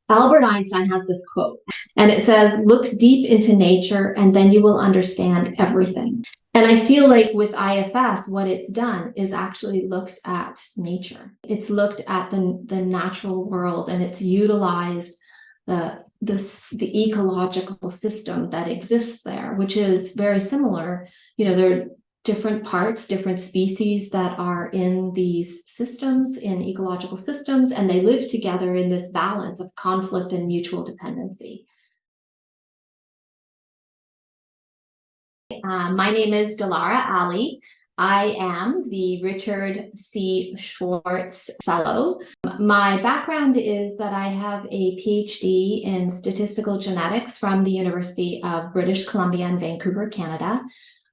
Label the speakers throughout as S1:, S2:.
S1: Albert Einstein has this quote, and it says, "Look deep into nature, and then you will understand everything." And I feel like with IFS, what it's done is actually looked at nature. It's looked at the natural world, and it's utilized the ecological system that exists there, which is very similar. There are different parts, different species that are in these systems, in ecological systems, and they live together in this balance of conflict and mutual dependency. My name is Dilara Ali. I am the Richard C. Schwartz Fellow. My background is that I have a PhD in statistical genetics from the University of British Columbia in Vancouver, Canada.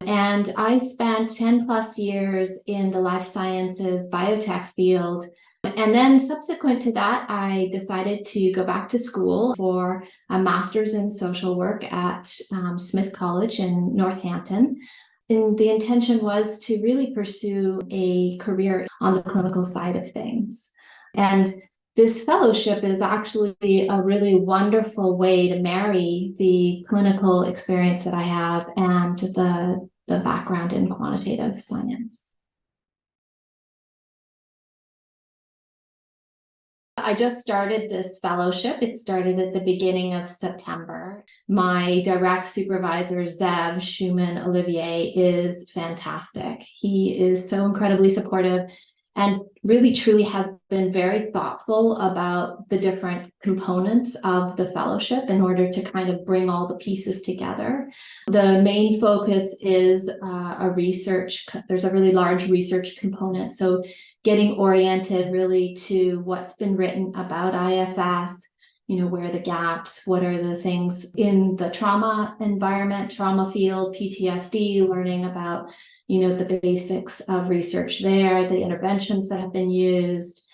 S1: And I spent 10 plus years in the life sciences biotech field. And then subsequent to that, I decided to go back to school for a master's in social work at Smith College in Northampton. And the intention was to really pursue a career on the clinical side of things. And this fellowship is actually a really wonderful way to marry the clinical experience that I have and the background in quantitative science. I just started this fellowship. It started at the beginning of September. My direct supervisor, Zev Schumann Olivier, is fantastic. He is so incredibly supportive and really truly has been very thoughtful about the different components of the fellowship in order to kind of bring all the pieces together. The main focus is there's a really large research component. So getting oriented really to what's been written about IFS, where are the gaps, what are the things in the trauma environment, trauma field, PTSD, learning about, the basics of research there, the interventions that have been used.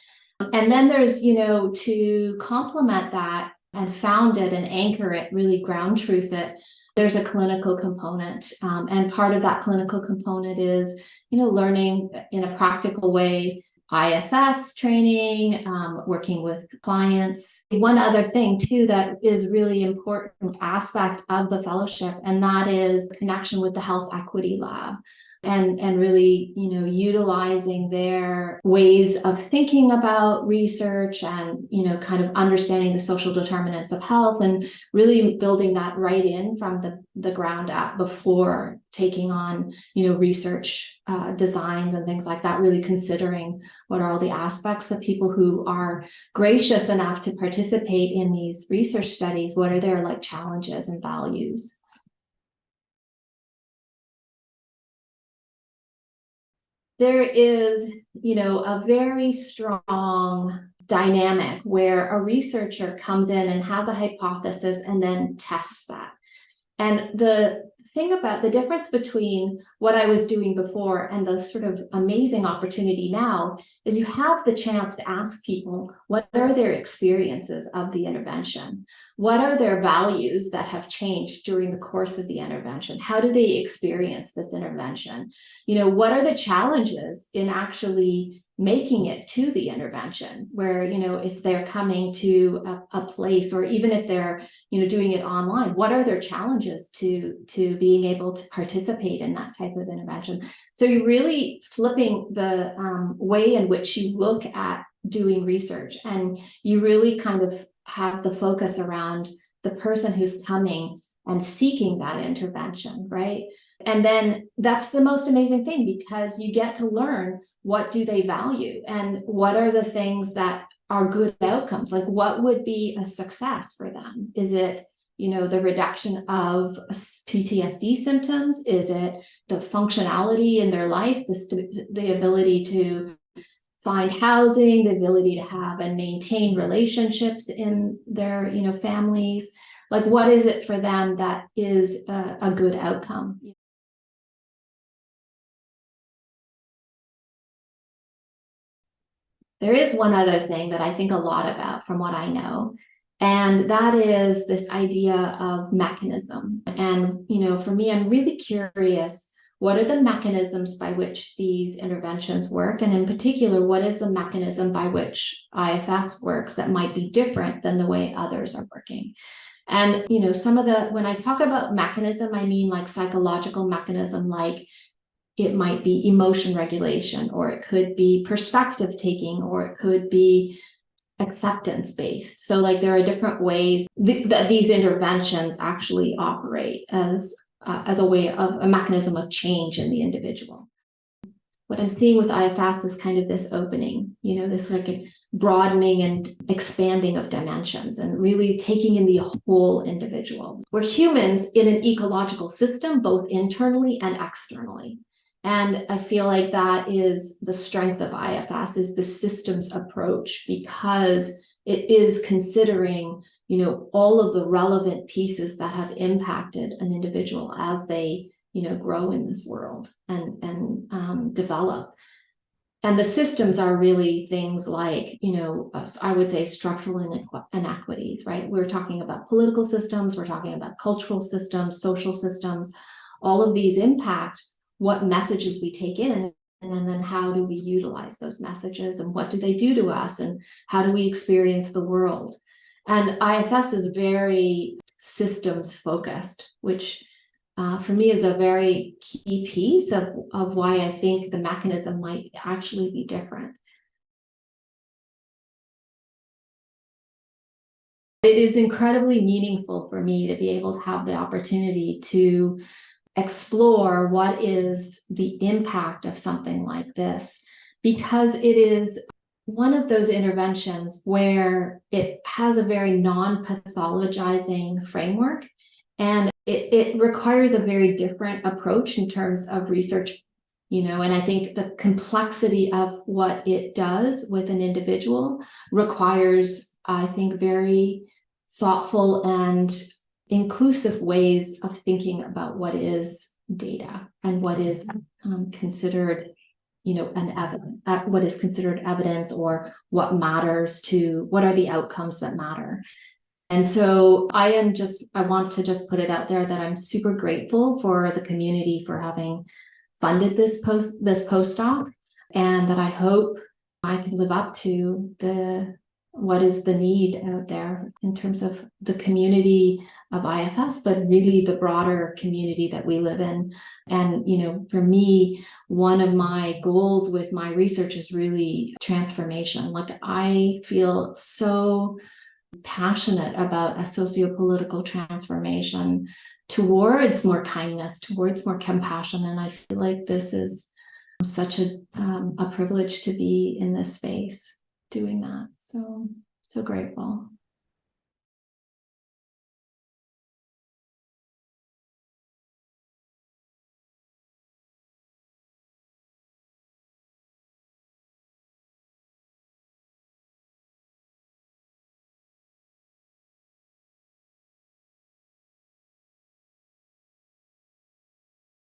S1: And then there's, to complement that and found it and anchor it, really ground truth it, there's a clinical component. And part of that clinical component is, learning in a practical way IFS training, working with clients. One other thing too that is really important aspect of the fellowship, and that is connection with the Health Equity Lab. And really, utilizing their ways of thinking about research and, kind of understanding the social determinants of health and really building that right in from the ground up before taking on, research designs and things like that, really considering what are all the aspects of people who are gracious enough to participate in these research studies, what are their challenges and values. There is, a very strong dynamic where a researcher comes in and has a hypothesis and then tests that. And the thing about the difference between what I was doing before and the sort of amazing opportunity now is you have the chance to ask people, what are their experiences of the intervention? What are their values that have changed during the course of the intervention? How do they experience this intervention? What are the challenges in actually making it to the intervention where, if they're coming to a place, or even if they're, doing it online, what are their challenges to being able to participate in that type of intervention? So you're really flipping the way in which you look at doing research, and you really kind of have the focus around the person who's coming and seeking that intervention, right? And then that's the most amazing thing, because you get to learn what do they value and what are the things that are good outcomes. Like, what would be a success for them? Is it, the reduction of PTSD symptoms? Is it the functionality in their life, the ability to find housing, the ability to have and maintain relationships in their, families? Like, what is it for them that is a good outcome? There is one other thing that I think a lot about from what I know, and that is this idea of mechanism. And, for me, I'm really curious, what are the mechanisms by which these interventions work? And in particular, what is the mechanism by which IFS works that might be different than the way others are working? And, when I talk about mechanism, I mean like psychological mechanism, like it might be emotion regulation, or it could be perspective taking, or it could be acceptance based. So like there are different ways that these interventions actually operate as a way of a mechanism of change in the individual. What I'm seeing with IFS is kind of this opening, this like a broadening and expanding of dimensions and really taking in the whole individual. We're humans in an ecological system, both internally and externally. And I feel like that is the strength of IFS, is the systems approach, because it is considering, all of the relevant pieces that have impacted an individual as they, grow in this world and develop. And the systems are really things like, I would say structural inequities, right? We're talking about political systems, we're talking about cultural systems, social systems. All of these impact what messages we take in, and then how do we utilize those messages, and what do they do to us, and how do we experience the world? And IFS is very systems focused, which for me is a very key piece of why I think the mechanism might actually be different. It is incredibly meaningful for me to be able to have the opportunity to explore what is the impact of something like this, because it is one of those interventions where it has a very non-pathologizing framework, and it requires a very different approach in terms of research, and I think the complexity of what it does with an individual requires, I think, very thoughtful and inclusive ways of thinking about what is data and what is considered, what is considered evidence, or what matters to, what are the outcomes that matter. And so I want to just put it out there that I'm super grateful for the community for having funded this postdoc, and that I hope I can live up to what is the need out there in terms of the community of IFS, but really the broader community that we live in. And, for me, one of my goals with my research is really transformation. Like, I feel so passionate about a sociopolitical transformation towards more kindness, towards more compassion. And I feel like this is such a privilege to be in this space doing that. So grateful.